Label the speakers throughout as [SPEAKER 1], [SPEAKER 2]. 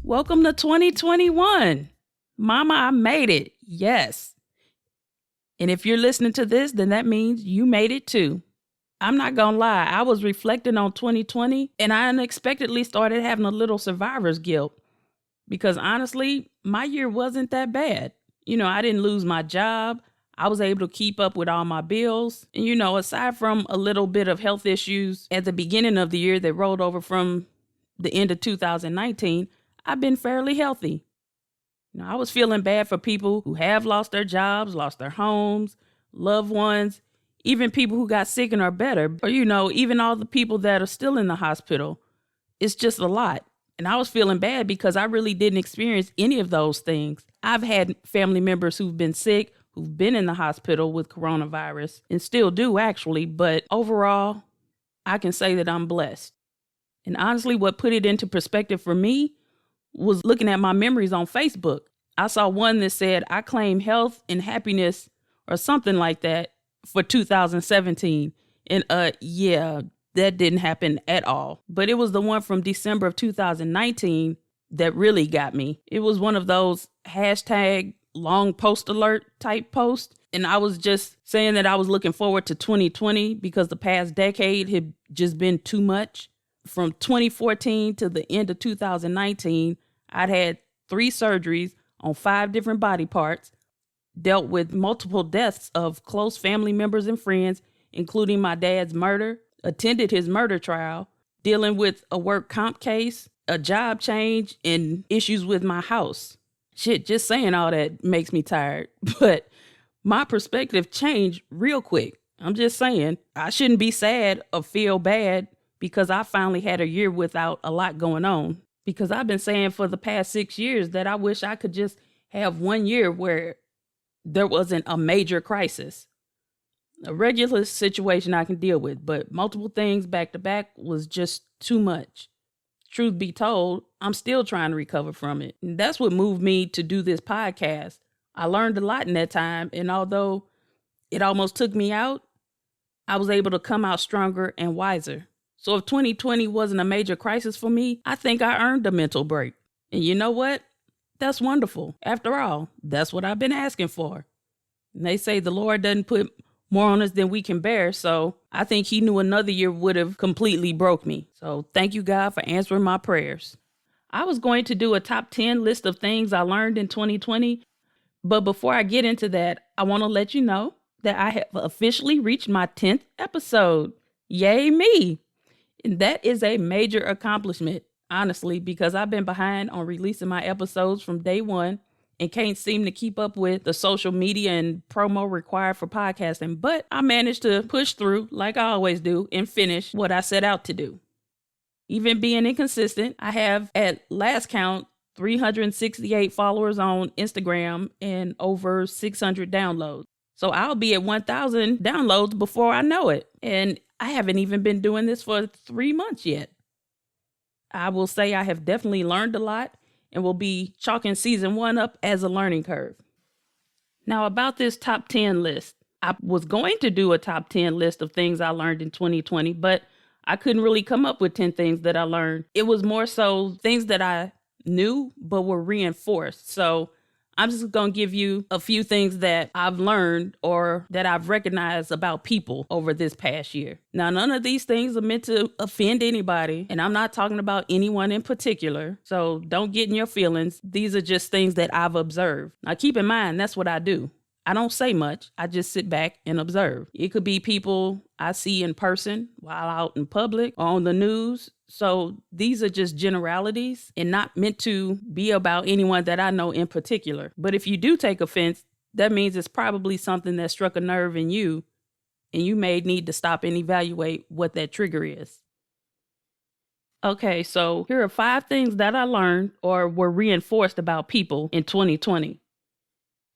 [SPEAKER 1] Welcome to 2021. Mama, I made it. Yes. And if you're listening to this, then that means you made it too. I'm not going to lie. I was reflecting on 2020 and I unexpectedly started having a little survivor's guilt because honestly, my year wasn't that bad. I didn't lose my job. I was able to keep up with all my bills. And, aside from a little bit of health issues at the beginning of the year that rolled over from the end of 2019, I've been fairly healthy. I was feeling bad for people who have lost their jobs, lost their homes, loved ones, even people who got sick and are better, or, even all the people that are still in the hospital. It's just a lot. And I was feeling bad because I really didn't experience any of those things. I've had family members who've been sick, who've been in the hospital with coronavirus, and still do actually. But overall, I can say that I'm blessed. And honestly, what put it into perspective for me was looking at my memories on Facebook. I saw one that said, I claim health and happiness or something like that for 2017. And yeah, that didn't happen at all. But it was the one from December of 2019 that really got me. It was one of those hashtag long post alert type posts. And I was just saying that I was looking forward to 2020 because the past decade had just been too much. From 2014 to the end of 2019, I'd had 3 surgeries on 5 different body parts, dealt with multiple deaths of close family members and friends, including my dad's murder, attended his murder trial, dealing with a work comp case, a job change, and issues with my house. Shit, just saying all that makes me tired. But my perspective changed real quick. I'm just saying, I shouldn't be sad or feel bad because I finally had a year without a lot going on. Because I've been saying for the past 6 years that I wish I could just have 1 year where there wasn't a major crisis. A regular situation I can deal with, but multiple things back to back was just too much. Truth be told, I'm still trying to recover from it. And that's what moved me to do this podcast. I learned a lot in that time, and although it almost took me out, I was able to come out stronger and wiser. So if 2020 wasn't a major crisis for me, I think I earned a mental break. And you know what? That's wonderful. After all, that's what I've been asking for. And they say the Lord doesn't put more on us than we can bear. So I think he knew another year would have completely broke me. So thank you, God, for answering my prayers. I was going to do a top 10 list of things I learned in 2020. But before I get into that, I want to let you know that I have officially reached my 10th episode. Yay me! And that is a major accomplishment, honestly, because I've been behind on releasing my episodes from day one and can't seem to keep up with the social media and promo required for podcasting. But I managed to push through like I always do and finish what I set out to do. Even being inconsistent, I have at last count 368 followers on Instagram and over 600 downloads. So I'll be at 1,000 downloads before I know it. And I haven't even been doing this for 3 months yet. I will say I have definitely learned a lot and will be chalking season 1 up as a learning curve. Now about this top 10 list. I was going to do a top 10 list of things I learned in 2020, but I couldn't really come up with 10 things that I learned. It was more so things that I knew but were reinforced. So I'm just going to give you a few things that I've learned or that I've recognized about people over this past year. Now, none of these things are meant to offend anybody, and I'm not talking about anyone in particular, so don't get in your feelings. These are just things that I've observed. Now, keep in mind, that's what I do. I don't say much. I just sit back and observe. It could be people I see in person while out in public or on the news. So these are just generalities and not meant to be about anyone that I know in particular. But if you do take offense, that means it's probably something that struck a nerve in you, and you may need to stop and evaluate what that trigger is. Okay, so here are 5 things that I learned or were reinforced about people in 2020.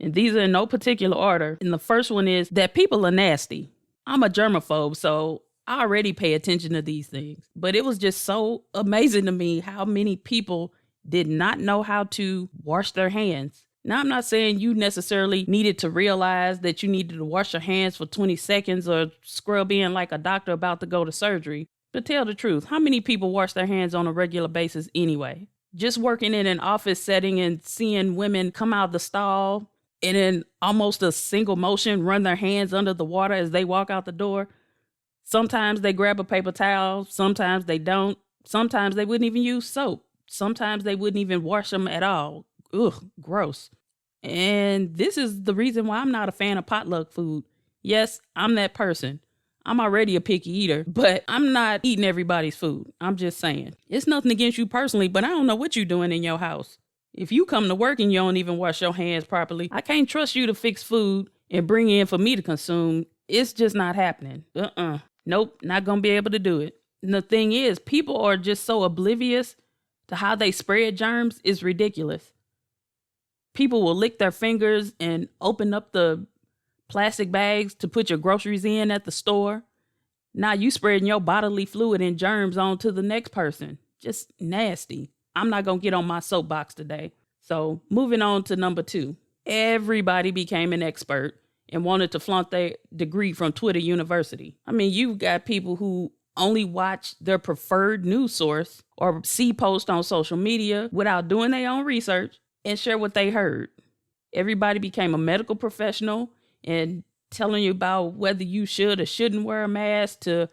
[SPEAKER 1] And these are in no particular order. And the first one is that people are nasty. I'm a germaphobe, so I already pay attention to these things. But it was just so amazing to me how many people did not know how to wash their hands. Now, I'm not saying you necessarily needed to realize that you needed to wash your hands for 20 seconds or scrub in like a doctor about to go to surgery. But tell the truth, how many people wash their hands on a regular basis anyway? Just working in an office setting and seeing women come out the stall and in almost a single motion run their hands under the water as they walk out the door. Sometimes they grab a paper towel. Sometimes they don't. Sometimes they wouldn't even use soap. Sometimes they wouldn't even wash them at all. Ugh, gross. And this is the reason why I'm not a fan of potluck food. Yes, I'm that person. I'm already a picky eater, but I'm not eating everybody's food. I'm just saying. It's nothing against you personally, but I don't know what you're doing in your house. If you come to work and you don't even wash your hands properly, I can't trust you to fix food and bring in for me to consume. It's just not happening. Nope, not gonna be able to do it. And the thing is, people are just so oblivious to how they spread germs, it's ridiculous. People will lick their fingers and open up the plastic bags to put your groceries in at the store. Now you spreading your bodily fluid and germs on to the next person. Just nasty. I'm not going to get on my soapbox today. So moving on to number 2. Everybody became an expert and wanted to flaunt their degree from Twitter University. I mean, you've got people who only watch their preferred news source or see posts on social media without doing their own research and share what they heard. Everybody became a medical professional and telling you about whether you should or shouldn't wear a mask, to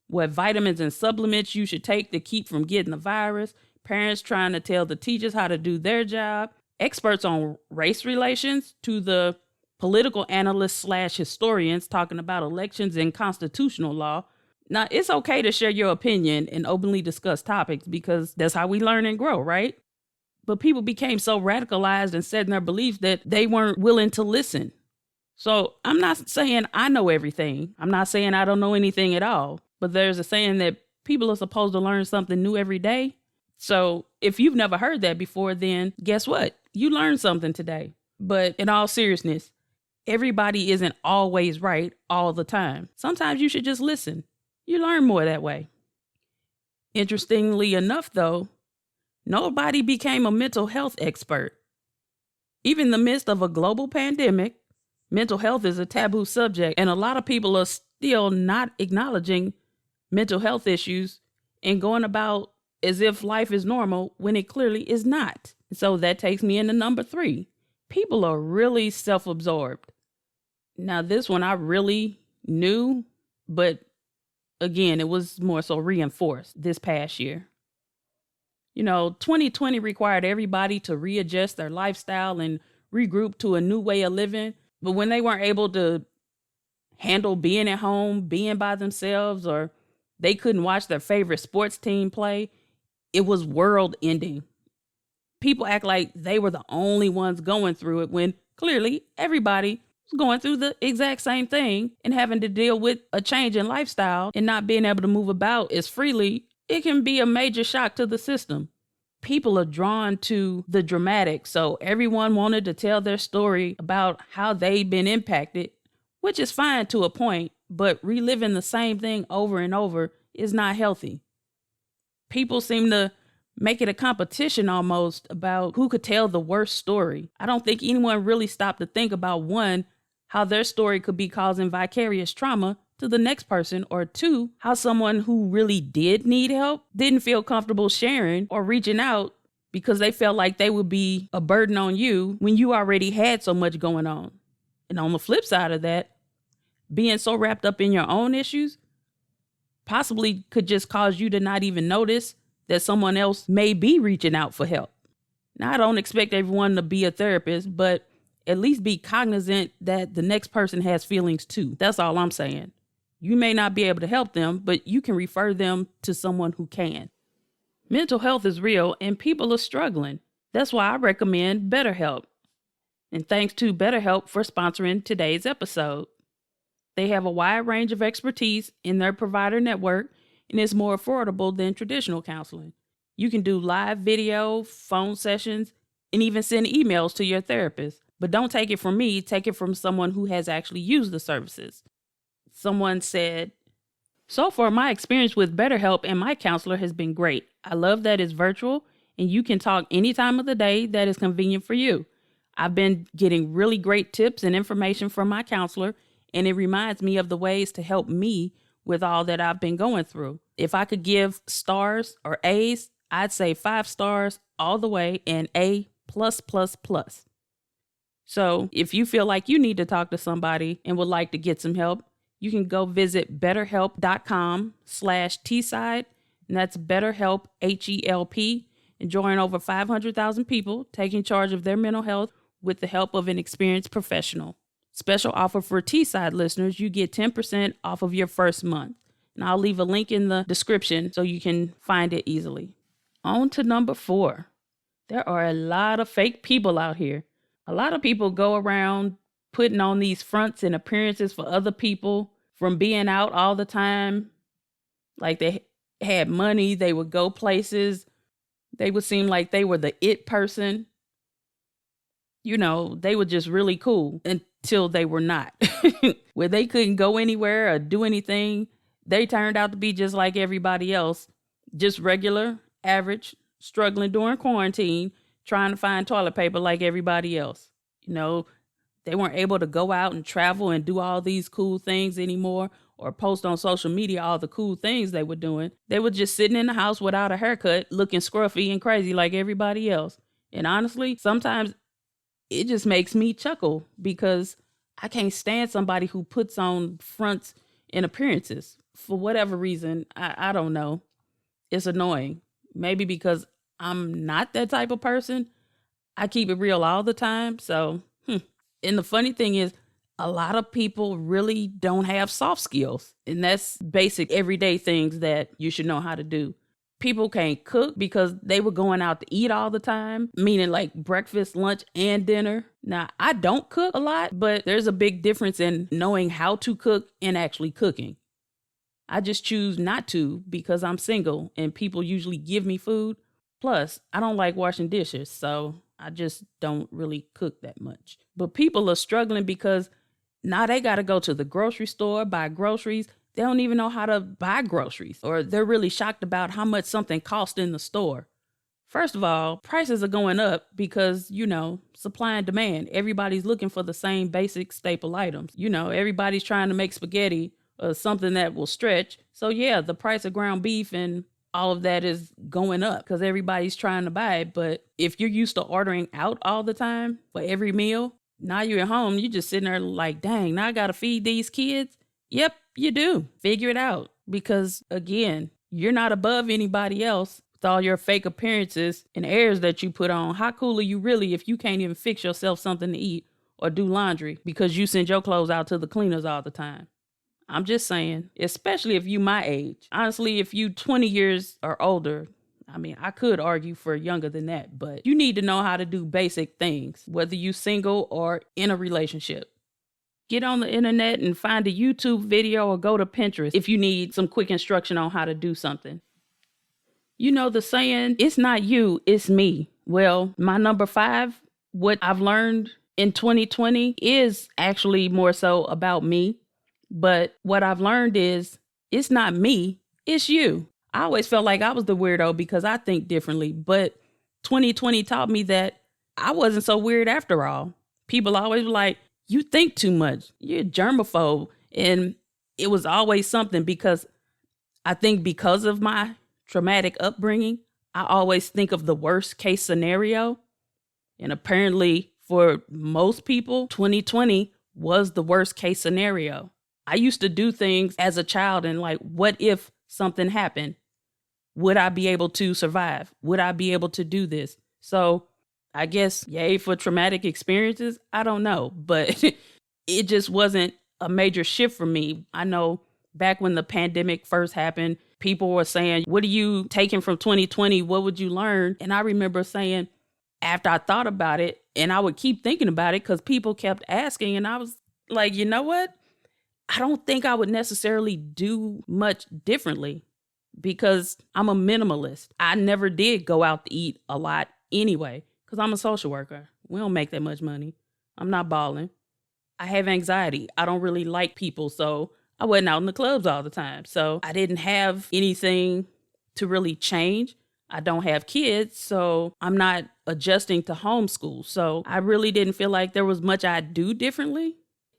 [SPEAKER 1] what vitamins and supplements you should take to keep from getting the virus. Parents trying to tell the teachers how to do their job. Experts on race relations to the political analysts / historians talking about elections and constitutional law. Now, it's okay to share your opinion and openly discuss topics because that's how we learn and grow, right? But people became so radicalized and set in their beliefs that they weren't willing to listen. So I'm not saying I know everything. I'm not saying I don't know anything at all. But there's a saying that people are supposed to learn something new every day. So if you've never heard that before, then guess what? You learned something today. But in all seriousness, everybody isn't always right all the time. Sometimes you should just listen. You learn more that way. Interestingly enough, though, nobody became a mental health expert. Even in the midst of a global pandemic, mental health is a taboo subject, and a lot of people are still not acknowledging mental health issues and going about as if life is normal when it clearly is not. So that takes me into number 3. People are really self-absorbed. Now, this one I really knew, but again, it was more so reinforced this past year. 2020 required everybody to readjust their lifestyle and regroup to a new way of living. But when they weren't able to handle being at home, being by themselves, or they couldn't watch their favorite sports team play, it was world ending. People act like they were the only ones going through it when clearly everybody was going through the exact same thing and having to deal with a change in lifestyle and not being able to move about as freely. It can be a major shock to the system. People are drawn to the dramatic, so everyone wanted to tell their story about how they've been impacted, which is fine to a point, but reliving the same thing over and over is not healthy. People seem to make it a competition almost about who could tell the worst story. I don't think anyone really stopped to think about, 1, how their story could be causing vicarious trauma to the next person, or 2, how someone who really did need help didn't feel comfortable sharing or reaching out because they felt like they would be a burden on you when you already had so much going on. And on the flip side of that, being so wrapped up in your own issues possibly could just cause you to not even notice that someone else may be reaching out for help. Now, I don't expect everyone to be a therapist, but at least be cognizant that the next person has feelings too. That's all I'm saying. You may not be able to help them, but you can refer them to someone who can. Mental health is real and people are struggling. That's why I recommend BetterHelp. And thanks to BetterHelp for sponsoring today's episode. They have a wide range of expertise in their provider network, and it's more affordable than traditional counseling. You can do live video, phone sessions, and even send emails to your therapist. But don't take it from me, take it from someone who has actually used the services. Someone said, "So far, my experience with BetterHelp and my counselor has been great. I love that it's virtual and you can talk any time of the day that is convenient for you. I've been getting really great tips and information from my counselor, and it reminds me of the ways to help me with all that I've been going through. If I could give stars or A's, I'd say 5 stars all the way and A+++. So if you feel like you need to talk to somebody and would like to get some help, you can go visit betterhelp.com/tside, and that's BetterHelp, HELP, and join over 500,000 people taking charge of their mental health with the help of an experienced professional. Special offer for T-Side listeners, you get 10% off of your first month. And I'll leave a link in the description so you can find it easily. On to number 4. There are a lot of fake people out here. A lot of people go around putting on these fronts and appearances for other people, from being out all the time. Like they had money, they would go places. They would seem like they were the it person. You know, they were just really cool until they were not. Where they couldn't go anywhere or do anything, they turned out to be just like everybody else. Just regular, average, struggling during quarantine, trying to find toilet paper like everybody else. You know, they weren't able to go out and travel and do all these cool things anymore, or post on social media all the cool things they were doing. They were just sitting in the house without a haircut, looking scruffy and crazy like everybody else. And honestly, sometimes it just makes me chuckle because I can't stand somebody who puts on fronts and appearances for whatever reason. I don't know. It's annoying. Maybe because I'm not that type of person. I keep it real all the time. So, And the funny thing is, a lot of people really don't have soft skills. And that's basic everyday things that you should know how to do. People can't cook because they were going out to eat all the time, meaning like breakfast, lunch, and dinner. Now, I don't cook a lot, but there's a big difference in knowing how to cook and actually cooking. I just choose not to because I'm single and people usually give me food. Plus, I don't like washing dishes, so I just don't really cook that much. But people are struggling because now they got to go to the grocery store, buy groceries. They don't even know how to buy groceries, or they're really shocked about how much something costs in the store. First of all, prices are going up because, supply and demand. Everybody's looking for the same basic staple items. Everybody's trying to make spaghetti or something that will stretch. So yeah, the price of ground beef and all of that is going up because everybody's trying to buy it. But if you're used to ordering out all the time for every meal, now you're at home, you're just sitting there like, dang, now I got to feed these kids. Yep, you do. Figure it out. Because again, you're not above anybody else with all your fake appearances and airs that you put on. How cool are you really if you can't even fix yourself something to eat or do laundry because you send your clothes out to the cleaners all the time? I'm just saying, especially if you my age. Honestly, if you 20 years or older, I could argue for younger than that, but you need to know how to do basic things, whether you single or in a relationship. Get on the internet and find a YouTube video or go to Pinterest if you need some quick instruction on how to do something. You know the saying, it's not you, it's me. Well, my number 5, what I've learned in 2020 is actually more so about me. But what I've learned is it's not me, it's you. I always felt like I was the weirdo because I think differently. But 2020 taught me that I wasn't so weird after all. People always were like, you think too much. You're a germaphobe. And it was always something because I think because of my traumatic upbringing, I always think of the worst case scenario. And apparently for most people, 2020 was the worst case scenario. I used to do things as a child and like, what if something happened? Would I be able to survive? Would I be able to do this? So I guess, yay for traumatic experiences. I don't know, but it just wasn't a major shift for me. I know back when the pandemic first happened, people were saying, what are you taking from 2020? What would you learn? And I remember saying, after I thought about it, and I would keep thinking about it because people kept asking, and I was like, you know what? I don't think I would necessarily do much differently because I'm a minimalist. I never did go out to eat a lot anyway because I'm a social worker. We don't make that much money. I'm not balling. I have anxiety. I don't really like people, so I wasn't out in the clubs all the time. So I didn't have anything to really change. I don't have kids, so I'm not adjusting to homeschool. So I really didn't feel like there was much I'd do differently.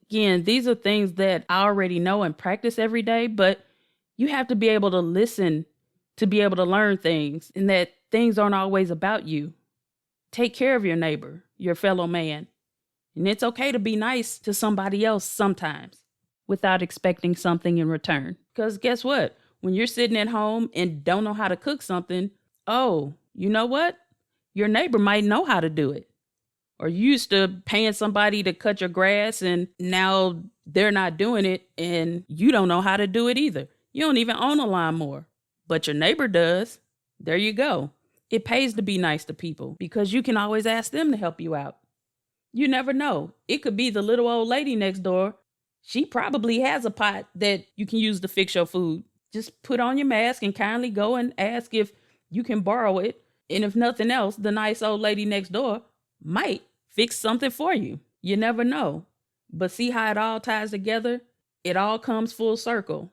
[SPEAKER 1] Again, these are things that I already know and practice every day, but you have to be able to listen to be able to learn things. And that things aren't always about you. Take care of your neighbor, your fellow man. And it's okay to be nice to somebody else sometimes without expecting something in return. Because guess what? When you're sitting at home and don't know how to cook something, oh, you know what? Your neighbor might know how to do it. Or you used to paying somebody to cut your grass and now they're not doing it and you don't know how to do it either. You don't even own a lawnmower, but your neighbor does. There you go. It pays to be nice to people because you can always ask them to help you out. You never know. It could be the little old lady next door. She probably has a pot that you can use to fix your food. Just put on your mask and kindly go and ask if you can borrow it. And if nothing else, the nice old lady next door might fix something for you. You never know. But see how it all ties together? It all comes full circle.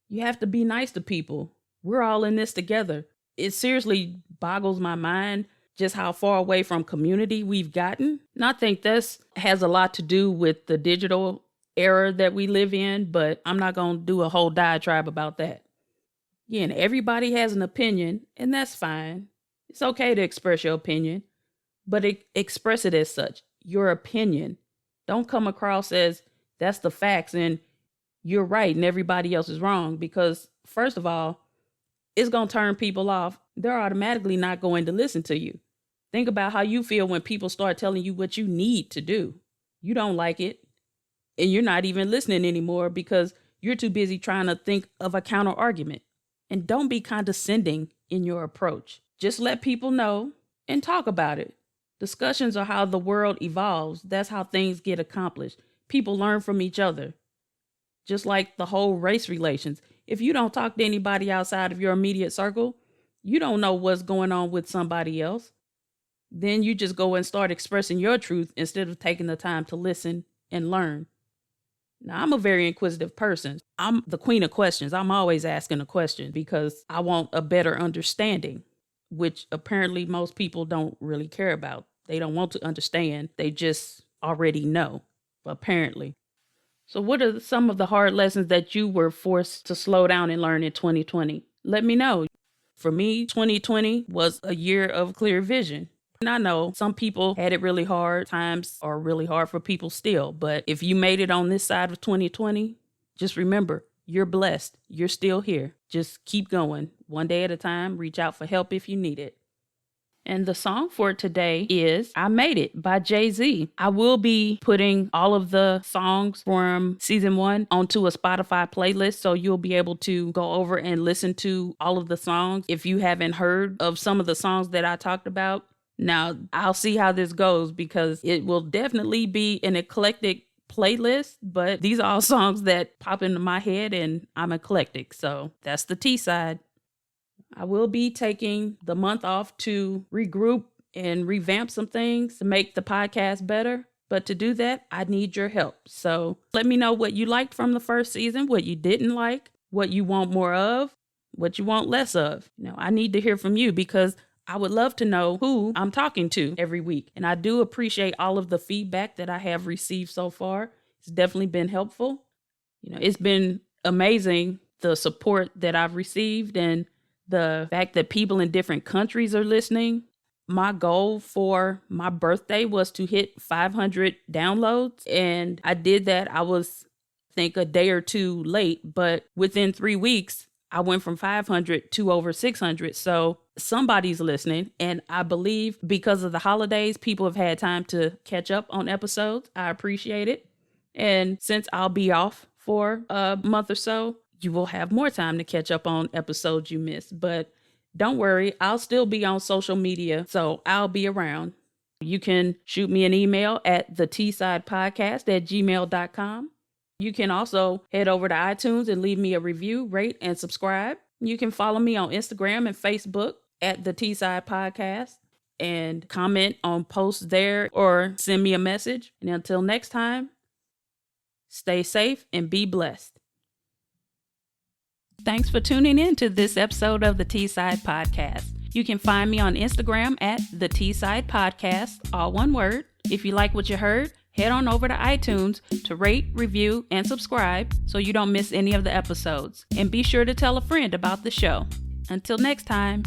[SPEAKER 1] You have to be nice to people. We're all in this together. It seriously boggles my mind just how far away from community we've gotten. And I think this has a lot to do with the digital era that we live in, but I'm not going to do a whole diatribe about that. Again, everybody has an opinion, and that's fine. It's okay to express your opinion, but express it as such, your opinion. Don't come across as that's the facts and you're right and everybody else is wrong, because first of all, it's going to turn people off. They're automatically not going to listen to you. Think about how you feel when people start telling you what you need to do. You don't like it, and you're not even listening anymore because you're too busy trying to think of a counter argument. And don't be condescending in your approach. Just let people know and talk about it. Discussions are how the world evolves. That's how things get accomplished. People learn from each other. Just like the whole race relations. If you don't talk to anybody outside of your immediate circle, you don't know what's going on with somebody else. Then you just go and start expressing your truth instead of taking the time to listen and learn. Now, I'm a very inquisitive person. I'm the queen of questions. I'm always asking a question because I want a better understanding, which apparently most people don't really care about. They don't want to understand. They just already know, apparently. So what are some of the hard lessons that you were forced to slow down and learn in 2020? Let me know. For me, 2020 was a year of clear vision. And I know some people had it really hard. Times are really hard for people still. But if you made it on this side of 2020, just remember, you're blessed. You're still here. Just keep going. One day at a time. Reach out for help if you need it. And the song for today is I Made It by Jay-Z. I will be putting all of the songs from season 1 onto a Spotify playlist, so you'll be able to go over and listen to all of the songs if you haven't heard of some of the songs that I talked about. Now, I'll see how this goes because it will definitely be an eclectic playlist, but these are all songs that pop into my head and I'm eclectic. So that's the T side. I will be taking the month off to regroup and revamp some things to make the podcast better. But to do that, I need your help. So let me know what you liked from the first season, what you didn't like, what you want more of, what you want less of. I need to hear from you because I would love to know who I'm talking to every week. And I do appreciate all of the feedback that I have received so far. It's definitely been helpful. It's been amazing, the support that I've received and the fact that people in different countries are listening. My goal for my birthday was to hit 500 downloads. And I did that. I was, I think, a day or two late. But within 3 weeks, I went from 500 to over 600. So somebody's listening. And I believe because of the holidays, people have had time to catch up on episodes. I appreciate it. And since I'll be off for a month or so, you will have more time to catch up on episodes you missed. But don't worry, I'll still be on social media, so I'll be around. You can shoot me an email at thetsidepodcast@gmail.com. You can also head over to iTunes and leave me a review, rate, and subscribe. You can follow me on Instagram and Facebook at The T-Side Podcast and comment on posts there or send me a message. And until next time, stay safe and be blessed. Thanks for tuning in to this episode of the T-Side Podcast. You can find me on Instagram at the T-Side Podcast, all one word. If you like what you heard, head on over to iTunes to rate, review, and subscribe so you don't miss any of the episodes. And be sure to tell a friend about the show. Until next time.